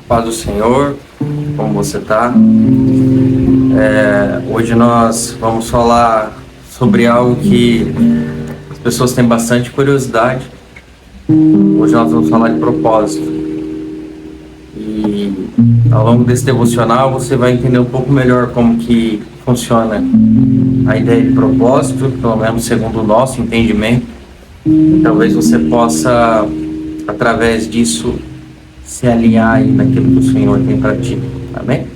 Paz do Senhor, como você está? Hoje nós vamos falar sobre algo que as pessoas têm bastante curiosidade. Hoje nós vamos falar de propósito. E ao longo desse devocional você vai entender um pouco melhor como que funciona a ideia de propósito, pelo menos segundo o nosso entendimento. E talvez você possa, através disso, se alinhar aí naquilo que o Senhor tem para ti. Amém?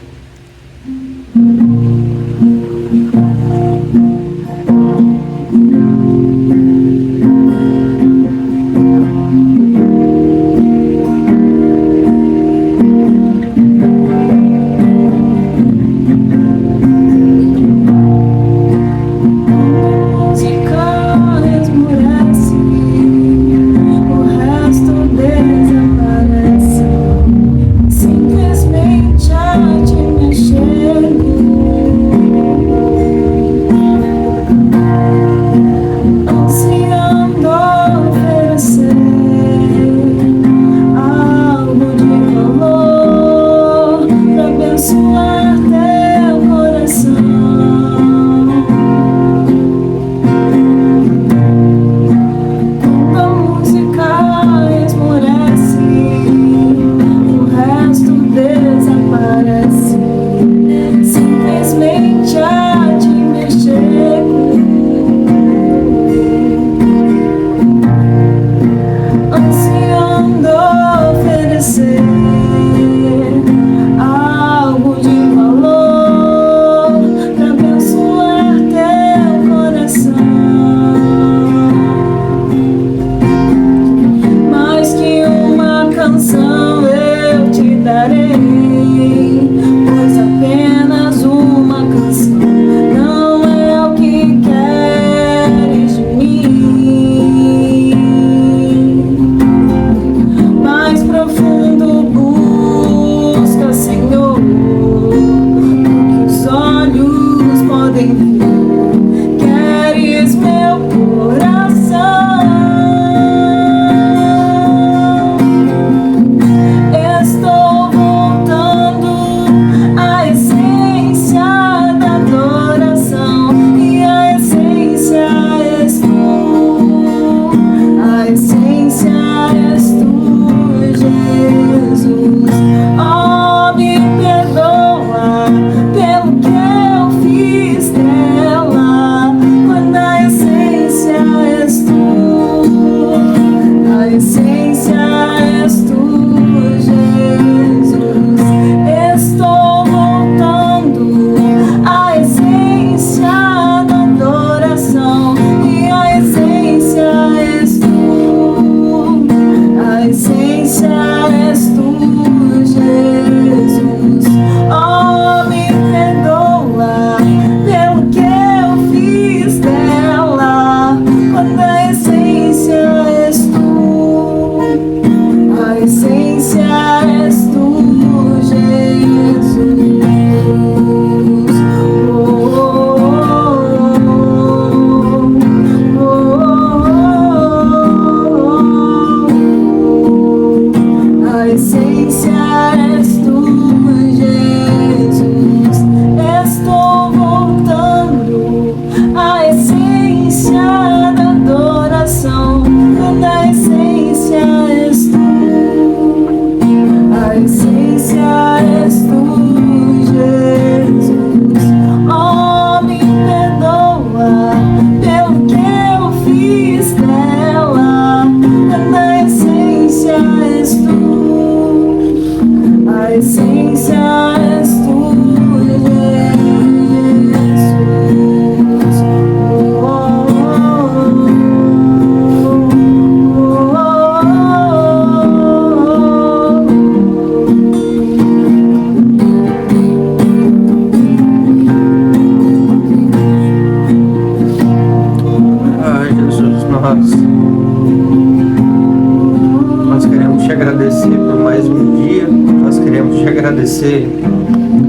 Nós queremos te agradecer por mais um dia, nós queremos te agradecer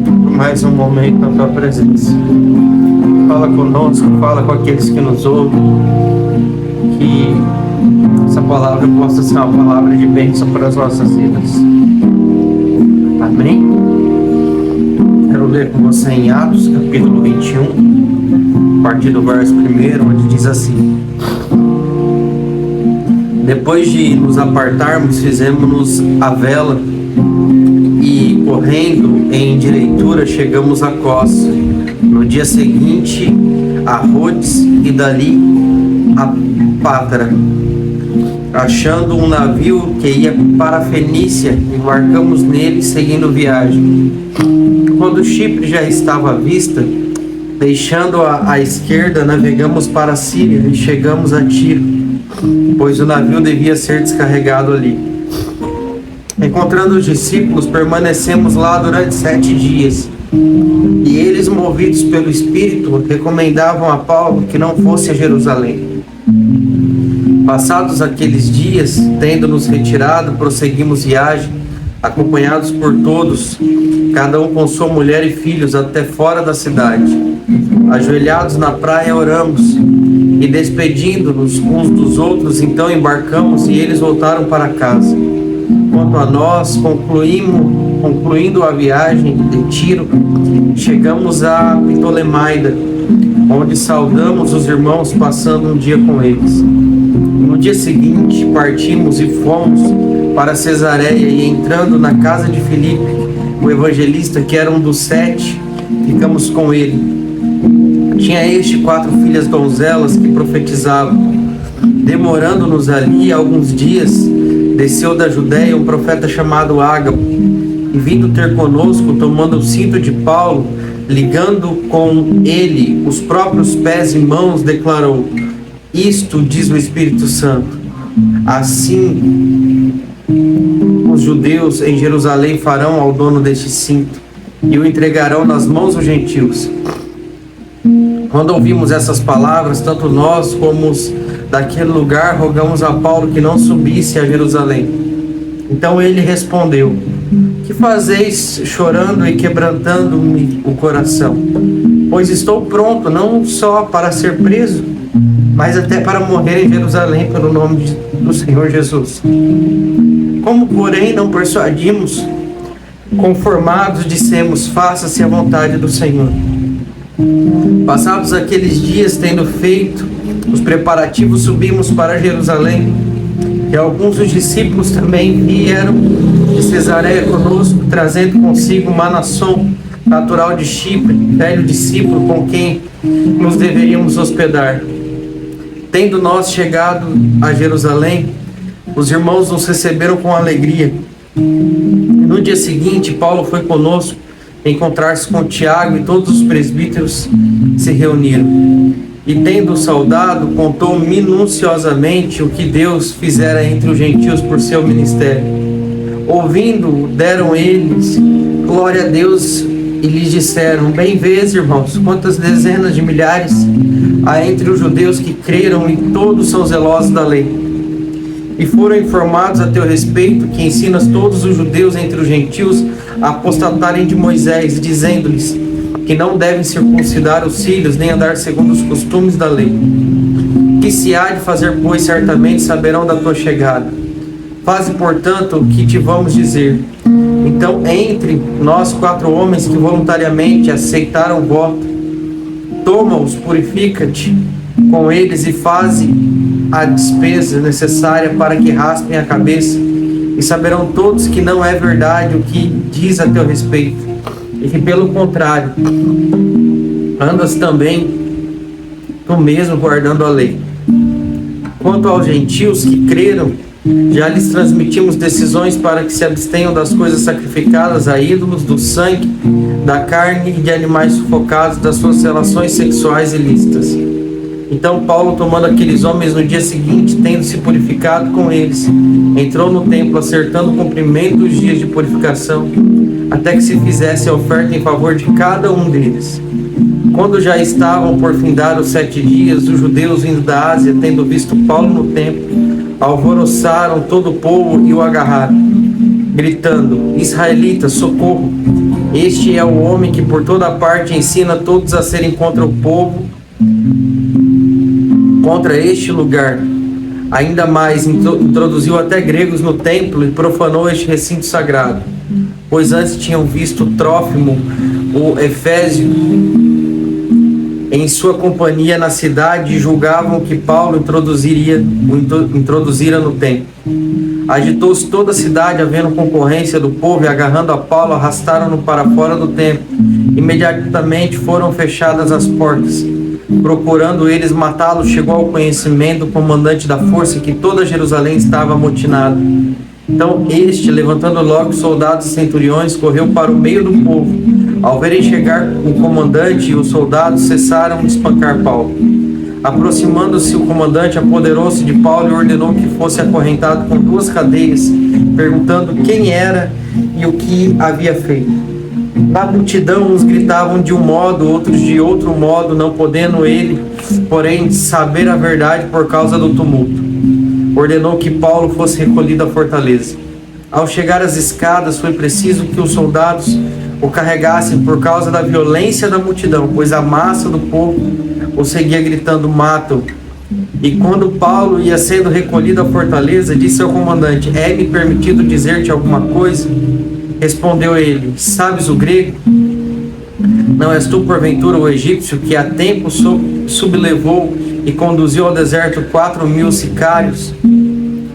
por mais um momento na tua presença. Fala conosco, fala com aqueles que nos ouvem, que essa palavra possa ser uma palavra de bênção para as nossas vidas. Amém? Quero ler com você em Atos, capítulo 21, a partir do verso 1, onde diz assim: Depois de nos apartarmos, fizemos-nos a vela e, correndo em direitura, chegamos a Cos. No dia seguinte, a Rhodes e dali a Pátara. Achando um navio que ia para a Fenícia, embarcamos nele, seguindo viagem. Quando Chipre já estava à vista, deixando-a à esquerda, navegamos para a Síria e chegamos a Tiro, pois o navio devia ser descarregado ali. Encontrando os discípulos, permanecemos lá durante 7 dias. E eles, movidos pelo Espírito, recomendavam a Paulo que não fosse a Jerusalém. Passados aqueles dias, tendo-nos retirado, prosseguimos viagem, acompanhados por todos, cada um com sua mulher e filhos, até fora da cidade. Ajoelhados na praia, oramos, e despedindo-nos uns dos outros, então embarcamos e eles voltaram para casa. Quanto a nós, concluindo a viagem de Tiro, chegamos a Ptolemaida, onde saudamos os irmãos, passando um dia com eles. No dia seguinte, partimos e fomos para Cesareia, e entrando na casa de Filipe, o evangelista, que era um dos 7, ficamos com ele. Tinha este 4 filhas donzelas que profetizavam. Demorando-nos ali alguns dias, desceu da Judéia um profeta chamado Ágabo, e vindo ter conosco, tomando o cinto de Paulo, ligando com ele os próprios pés e mãos, declarou: Isto diz o Espírito Santo: assim os judeus em Jerusalém farão ao dono deste cinto, e o entregarão nas mãos dos gentios. Quando ouvimos essas palavras, tanto nós como os daquele lugar rogamos a Paulo que não subisse a Jerusalém. Então ele respondeu: Que fazeis chorando e quebrantando-me o coração? Pois estou pronto não só para ser preso, mas até para morrer em Jerusalém pelo nome do Senhor Jesus. Como, porém, não persuadimos, conformados, dissemos: Faça-se a vontade do Senhor. Passados aqueles dias, tendo feito os preparativos, subimos para Jerusalém, e alguns dos discípulos também vieram de Cesareia conosco, trazendo consigo Manasson, natural de Chipre, velho discípulo com quem nos deveríamos hospedar. Tendo nós chegado a Jerusalém, os irmãos nos receberam com alegria. No dia seguinte, Paulo foi conosco encontrar-se com Tiago, e todos os presbíteros se reuniram. E tendo saudado, contou minuciosamente o que Deus fizera entre os gentios por seu ministério. Ouvindo, deram eles glória a Deus e lhes disseram: Bem vês, irmãos, quantas dezenas de milhares há entre os judeus que creram, e todos são zelosos da lei. E foram informados a teu respeito que ensinas todos os judeus entre os gentios a apostatarem de Moisés, dizendo-lhes que não devem circuncidar os filhos, nem andar segundo os costumes da lei. Que se há de fazer, pois, certamente saberão da tua chegada. Faze, portanto, o que te vamos dizer. Então, entre nós 4 homens que voluntariamente aceitaram o voto, toma-os, purifica-te com eles e faze a despesa necessária para que raspem a cabeça, e saberão todos que não é verdade o que diz a teu respeito, e que pelo contrário andas também tu mesmo guardando a lei. Quanto aos gentios que creram, já lhes transmitimos decisões para que se abstenham das coisas sacrificadas a ídolos, do sangue, da carne e de animais sufocados, das suas relações sexuais ilícitas. Então Paulo, tomando aqueles homens no dia seguinte, tendo se purificado com eles, entrou no templo, acertando o cumprimento dos dias de purificação, até que se fizesse a oferta em favor de cada um deles. Quando já estavam por findar os 7 dias, os judeus vindo da Ásia, tendo visto Paulo no templo, alvoroçaram todo o povo e o agarraram, gritando: Israelita, socorro! Este é o homem que por toda parte ensina todos a serem contra o povo, contra este lugar. Ainda mais, introduziu até gregos no templo e profanou este recinto sagrado. pois antes tinham visto Trófimo, o Efésio, em sua companhia na cidade, e julgavam que Paulo introduzira no templo. Agitou-se toda a cidade, havendo concorrência do povo, e agarrando a Paulo, arrastaram-no para fora do templo. Imediatamente foram fechadas as portas. Procurando eles matá-lo, chegou ao conhecimento do comandante da força que toda Jerusalém estava amotinada. Então este, levantando logo os soldados e centuriões, correu para o meio do povo. Ao verem chegar o comandante e os soldados, cessaram de espancar Paulo. Aproximando-se o comandante, apoderou-se de Paulo e ordenou que fosse acorrentado com 2 cadeias, perguntando quem era e o que havia feito. Na multidão, uns gritavam de um modo, outros de outro modo, não podendo ele, porém, saber a verdade por causa do tumulto. Ordenou que Paulo fosse recolhido à fortaleza. Ao chegar às escadas, foi preciso que os soldados o carregassem por causa da violência da multidão, pois a massa do povo o seguia gritando: mata-o. E quando Paulo ia sendo recolhido à fortaleza, disse ao comandante: é-me permitido dizer-te alguma coisa? Respondeu ele: sabes o grego? Não és tu porventura o egípcio que há tempo sublevou e conduziu ao deserto 4.000 sicários?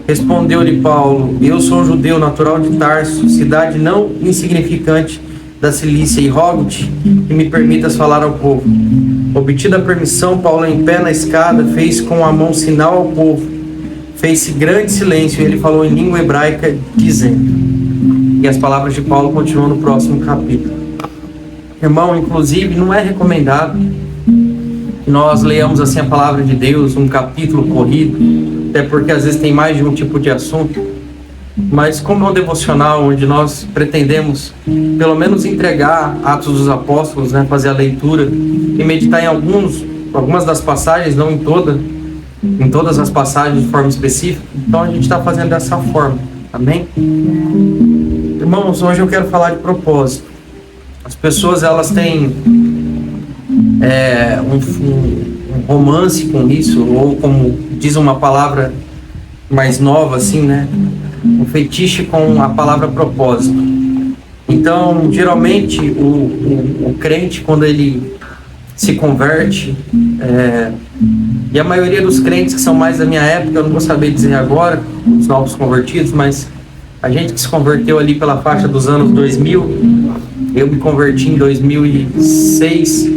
Respondeu-lhe Paulo: eu sou um judeu natural de Tarso, cidade não insignificante da Cilícia, e rogo-te que me permitas falar ao povo. Obtida a permissão, Paulo, em pé na escada, fez com a mão sinal ao povo. Fez-se grande silêncio e ele falou em língua hebraica, dizendo... E as palavras de Paulo continuam no próximo capítulo. Irmão, inclusive, não é recomendado que nós leiamos assim a palavra de Deus, um capítulo corrido, até porque às vezes tem mais de um tipo de assunto. Mas como é um devocional onde nós pretendemos pelo menos entregar Atos dos Apóstolos, né, fazer a leitura e meditar em algumas das passagens, não em todas as passagens de forma específica, então a gente está fazendo dessa forma, amém? Irmãos, hoje eu quero falar de propósito. As pessoas, elas têm um romance com isso, ou como diz uma palavra mais nova assim, né? Um fetiche com a palavra propósito. Então, geralmente, o crente, quando ele se converte, e a maioria dos crentes que são mais da minha época, eu não vou saber dizer agora, os novos convertidos, mas a gente que se converteu ali pela faixa dos anos 2000, eu me converti em 2006,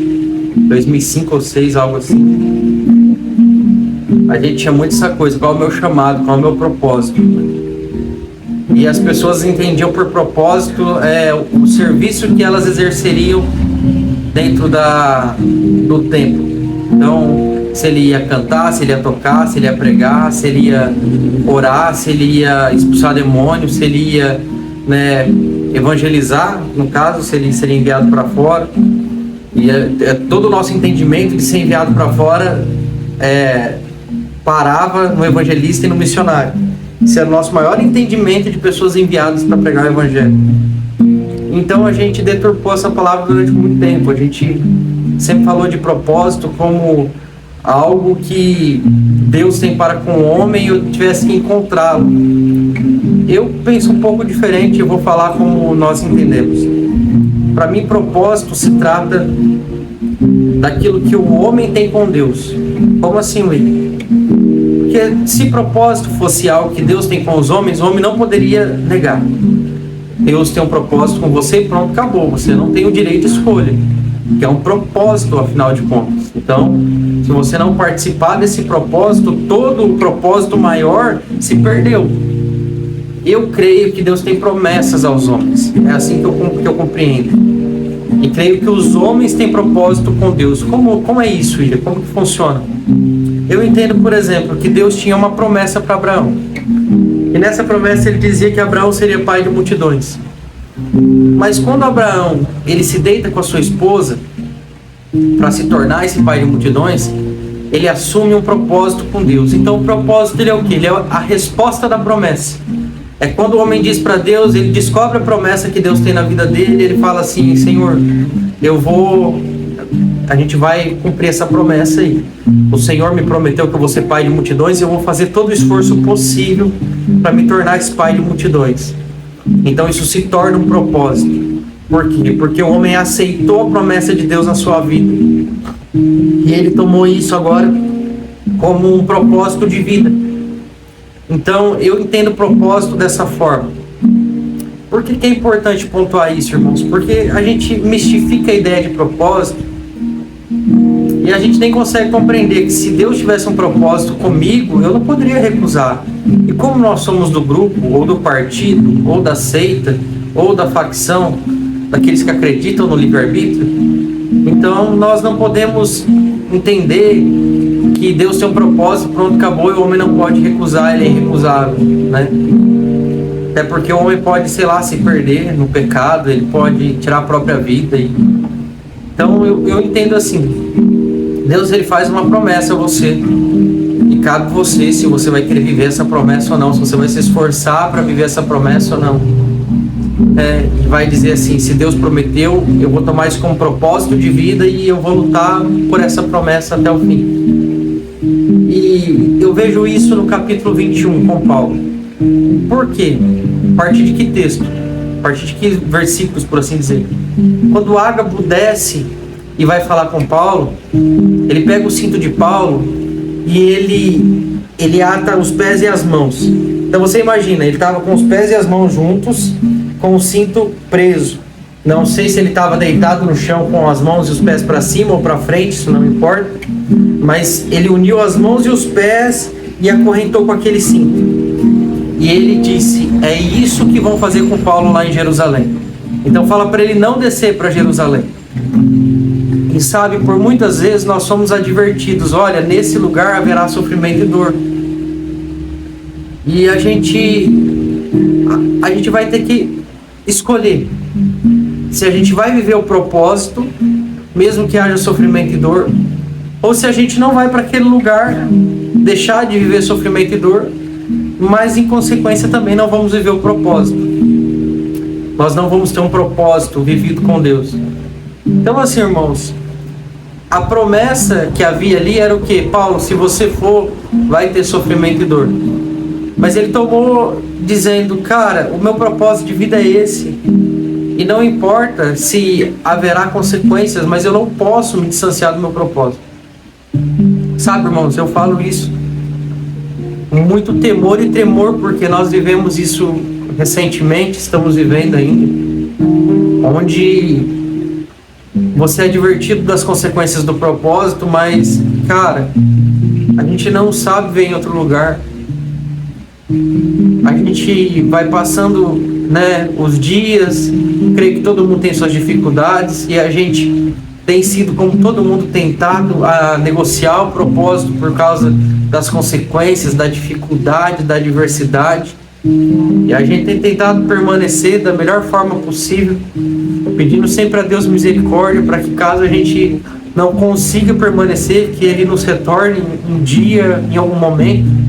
2005 ou 2006, algo assim. A gente tinha muito essa coisa, qual é o meu chamado, qual é o meu propósito. E as pessoas entendiam por propósito o serviço que elas exerceriam dentro do templo. Então, se ele ia cantar, se ele ia tocar, se ele ia pregar, se ele ia orar, se ele ia expulsar demônios, se ele ia, né, evangelizar, no caso, se ele seria enviado para fora. E todo o nosso entendimento de ser enviado para fora parava no evangelista e no missionário. Esse é o nosso maior entendimento de pessoas enviadas para pregar o evangelho. Então a gente deturpou essa palavra durante muito tempo. A gente sempre falou de propósito como algo que Deus tem para com o homem e eu tivesse que encontrá-lo. Eu penso um pouco diferente, eu vou falar como nós entendemos. Para mim, propósito se trata daquilo que o homem tem com Deus. Como assim, William? Porque se propósito fosse algo que Deus tem com os homens, o homem não poderia negar. Deus tem um propósito com você e pronto, acabou. Você não tem o direito de escolha, que é um propósito, afinal de contas. Então, se você não participar desse propósito, todo o propósito maior se perdeu. Eu creio que Deus tem promessas aos homens. É assim que eu compreendo. E creio que os homens têm propósito com Deus. Como é isso, Ira? Como que funciona? Eu entendo, por exemplo, que Deus tinha uma promessa para Abraão. E nessa promessa ele dizia que Abraão seria pai de multidões. Mas quando Abraão ele se deita com a sua esposa para se tornar esse pai de multidões, ele assume um propósito com Deus. Então o propósito dele é o quê? Ele é a resposta da promessa. É quando o homem diz para Deus, ele descobre a promessa que Deus tem na vida dele, ele fala assim: Senhor, a gente vai cumprir essa promessa aí. O Senhor me prometeu que eu vou ser pai de multidões e eu vou fazer todo o esforço possível para me tornar esse pai de multidões. Então isso se torna um propósito. Por quê? Porque o homem aceitou a promessa de Deus na sua vida. E ele tomou isso agora como um propósito de vida. Então eu entendo o propósito dessa forma. Por que é importante pontuar isso, irmãos? Porque a gente mistifica a ideia de propósito e a gente nem consegue compreender que se Deus tivesse um propósito comigo, eu não poderia recusar. E como nós somos do grupo, ou do partido, ou da seita, ou da facção, daqueles que acreditam no livre-arbítrio, então nós não podemos entender que Deus tem um propósito, pronto, acabou, e o homem não pode recusar, ele é irrecusável, né? Até porque o homem pode, sei lá, se perder no pecado, ele pode tirar a própria vida. Então eu entendo assim, Deus ele faz uma promessa a você, e cabe você se você vai querer viver essa promessa ou não, se você vai se esforçar para viver essa promessa ou não. Vai dizer assim, se Deus prometeu, eu vou tomar isso como propósito de vida e eu vou lutar por essa promessa até o fim. E eu vejo isso no capítulo 21 com Paulo. Por quê? A partir de que texto? A partir de que versículos, por assim dizer? Quando Ágabo desce e vai falar com Paulo, ele pega o cinto de Paulo e ele ata os pés e as mãos. Então você imagina, ele estava com os pés e as mãos juntos, com o cinto preso. Não sei se ele estava deitado no chão com as mãos e os pés para cima ou para frente, isso não importa. Mas ele uniu as mãos e os pés e acorrentou com aquele cinto. E ele disse, é isso que vão fazer com Paulo lá em Jerusalém. Então fala para ele não descer para Jerusalém. E sabe, por muitas vezes nós somos advertidos, olha, nesse lugar haverá sofrimento e dor. E a gente vai ter que escolher se a gente vai viver o propósito, mesmo que haja sofrimento e dor, ou se a gente não vai para aquele lugar, deixar de viver sofrimento e dor, mas em consequência também não vamos viver o propósito. Nós não vamos ter um propósito vivido com Deus. Então assim, irmãos, a promessa que havia ali era o que? Paulo, se você for, vai ter sofrimento e dor. Mas ele tomou dizendo, cara, o meu propósito de vida é esse. E não importa se haverá consequências, mas eu não posso me distanciar do meu propósito. Sabe, irmãos, eu falo isso com muito temor e tremor, porque nós vivemos isso recentemente, estamos vivendo ainda, onde você é advertido das consequências do propósito, mas, cara, a gente não sabe ver em outro lugar. A gente vai passando, né, os dias, creio que todo mundo tem suas dificuldades e a gente tem sido, como todo mundo, tentado a negociar o propósito por causa das consequências, da dificuldade, da adversidade. E a gente tem tentado permanecer da melhor forma possível, pedindo sempre a Deus misericórdia para que, caso a gente não consiga permanecer, que Ele nos retorne um dia, em algum momento.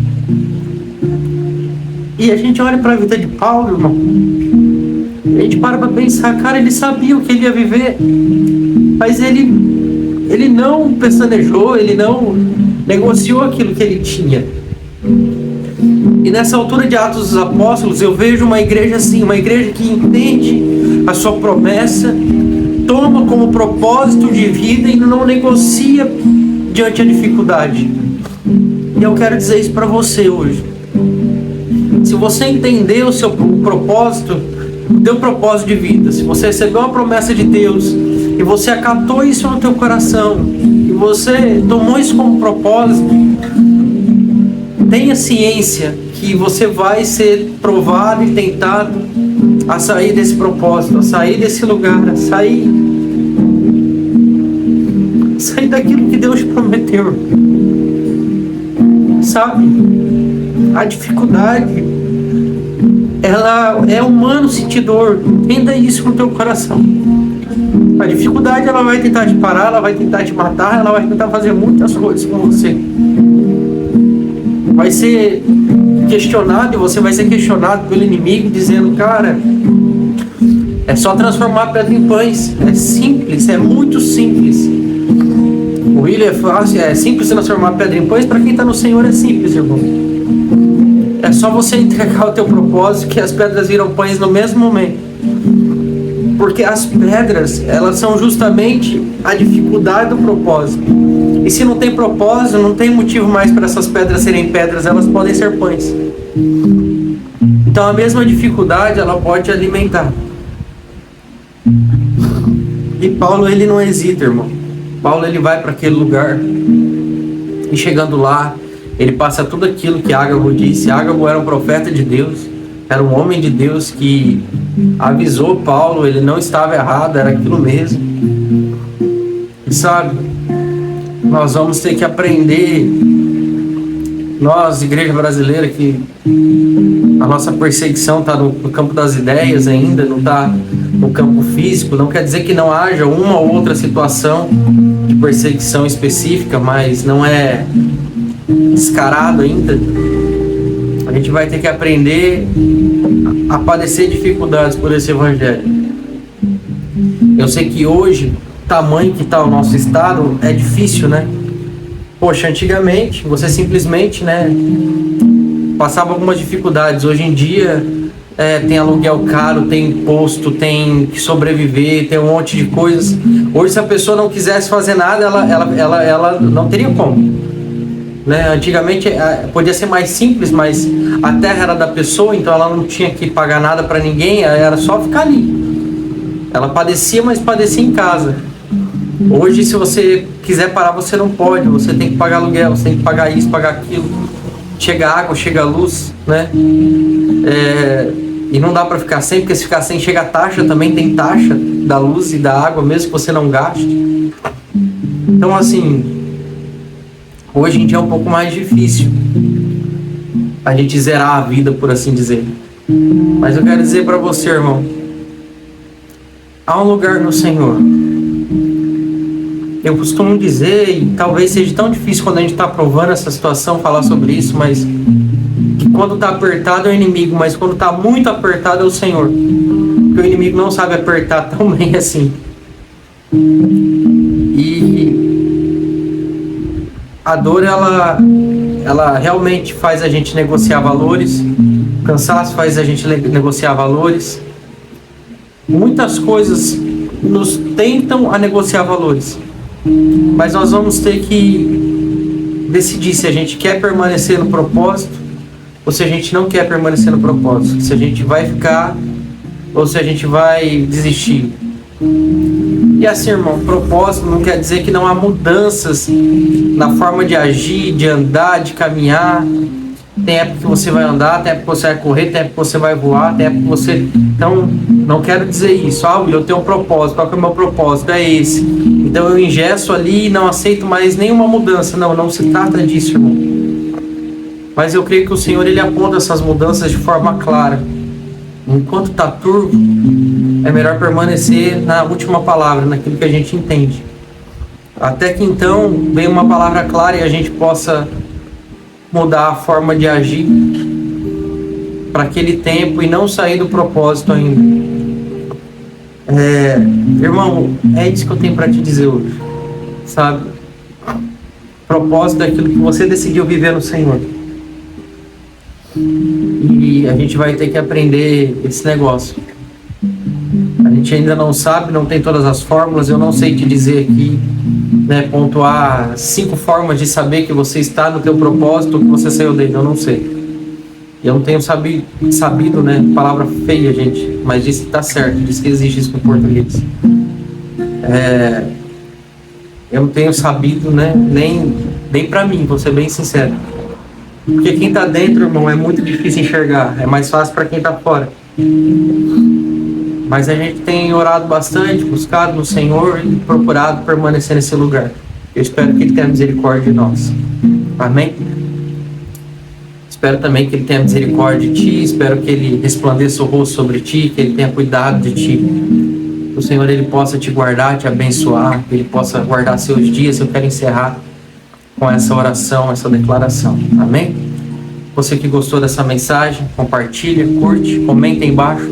E a gente olha para a vida de Paulo, irmão, e a gente para pensar, cara, ele sabia o que ele ia viver, mas ele não pestanejou, ele não negociou aquilo que ele tinha. E nessa altura de Atos dos Apóstolos, eu vejo uma igreja assim, uma igreja que entende a sua promessa, toma como propósito de vida e não negocia diante da dificuldade. E eu quero dizer isso para você hoje. Se você entender o seu propósito, o teu propósito de vida, se você recebeu uma promessa de Deus e você acatou isso no teu coração e você tomou isso como propósito, tenha ciência que você vai ser provado e tentado a sair desse propósito, a sair desse lugar, a sair daquilo que Deus prometeu. Sabe? A dificuldade, ela é humano sentir dor. Entenda isso com o teu coração. A dificuldade, ela vai tentar te parar, ela vai tentar te matar, ela vai tentar fazer muitas coisas com você. Vai ser questionado, e você vai ser questionado pelo inimigo, dizendo, cara, é só transformar pedra em pães. É simples, é muito simples. O William é fácil, é simples transformar pedra em pães. Para quem está no Senhor é simples, irmão. É É só você entregar o teu propósito que as pedras viram pães no mesmo momento. Porque as pedras, elas são justamente a dificuldade do propósito. E se não tem propósito, não tem motivo mais para essas pedras serem pedras, elas podem ser pães. Então a mesma dificuldade, ela pode te alimentar. E Paulo, ele não hesita, irmão. Paulo, ele vai para aquele lugar. E chegando lá, ele passa tudo aquilo que Ágabo disse. Ágabo era um profeta de Deus. Era um homem de Deus que avisou Paulo. Ele não estava errado, era aquilo mesmo. E sabe, nós vamos ter que aprender. Nós, igreja brasileira, que a nossa perseguição está no campo das ideias ainda, não está no campo físico. Não quer dizer que não haja uma ou outra situação de perseguição específica, mas não é descarado ainda. A gente vai ter que aprender a padecer dificuldades por esse evangelho. Eu sei que hoje, o tamanho que está o nosso estado é difícil, né? Poxa, antigamente você simplesmente, né, passava algumas dificuldades. Hoje em dia tem aluguel caro, tem imposto, tem que sobreviver, tem um monte de coisas. Hoje, se a pessoa não quisesse fazer nada, ela não teria como, né? Antigamente podia ser mais simples, mas a terra era da pessoa, então ela não tinha que pagar nada para ninguém, era só ficar ali. Ela padecia, mas padecia em casa. Hoje, se você quiser parar, você não pode. Você tem que pagar aluguel, você tem que pagar isso, pagar aquilo. Chega água, chega luz, né? E não dá para ficar sem, porque se ficar sem, chega a taxa também. Tem taxa da luz e da água, mesmo que você não gaste. Então, assim, hoje em dia é um pouco mais difícil a gente zerar a vida, por assim dizer. Mas eu quero dizer para você, irmão, há um lugar no Senhor. Eu costumo dizer, e talvez seja tão difícil quando a gente está provando essa situação, falar sobre isso, mas que quando está apertado é o inimigo, mas quando está muito apertado é o Senhor. Porque o inimigo não sabe apertar tão bem assim. E a dor, ela realmente faz a gente negociar valores. O cansaço faz a gente negociar valores. Muitas coisas nos tentam a negociar valores. Mas nós vamos ter que decidir se a gente quer permanecer no propósito ou se a gente não quer permanecer no propósito. Se a gente vai ficar ou se a gente vai desistir. E assim, irmão, propósito não quer dizer que não há mudanças na forma de agir, de andar, de caminhar. Tem época que você vai andar, tem época que você vai correr, tem época que você vai voar, tem época que você... Então, não quero dizer isso. Eu tenho um propósito. Qual que é o meu propósito? É esse. Então eu engesso ali e não aceito mais nenhuma mudança. Não se trata disso, irmão. Mas eu creio que o Senhor, Ele aponta essas mudanças de forma clara. Enquanto está turvo, é melhor permanecer na última palavra, naquilo que a gente entende. Até que então venha uma palavra clara e a gente possa mudar a forma de agir para aquele tempo e não sair do propósito ainda. Irmão, é isso que eu tenho para te dizer hoje, sabe? Propósito é aquilo que você decidiu viver no Senhor. E a gente vai ter que aprender esse negócio. A gente ainda não sabe, não tem todas as fórmulas. Eu não sei te dizer aqui, né, pontuar 5 formas de saber que você está no teu propósito ou que você saiu dele. Eu não sei. Eu não tenho sabido, né, palavra feia, gente, mas diz que tá certo, diz que existe isso no português. Eu não tenho sabido, né, nem pra mim, vou ser bem sincero. Porque quem tá dentro, irmão, é muito difícil enxergar, é mais fácil para quem tá fora. Mas a gente tem orado bastante, buscado no Senhor e procurado permanecer nesse lugar. Eu espero que Ele tenha misericórdia de nós. Amém? Espero também que Ele tenha misericórdia de ti, espero que Ele resplandeça o rosto sobre ti, que Ele tenha cuidado de ti. Que o Senhor, Ele possa te guardar, te abençoar, que Ele possa guardar seus dias. Eu quero encerrar com essa oração, essa declaração. Amém? Você que gostou dessa mensagem, compartilha, curte, comenta aí embaixo,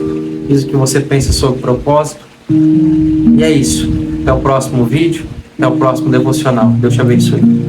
diz o que você pensa sobre o propósito. E é isso. Até o próximo vídeo, até o próximo devocional. Deus te abençoe.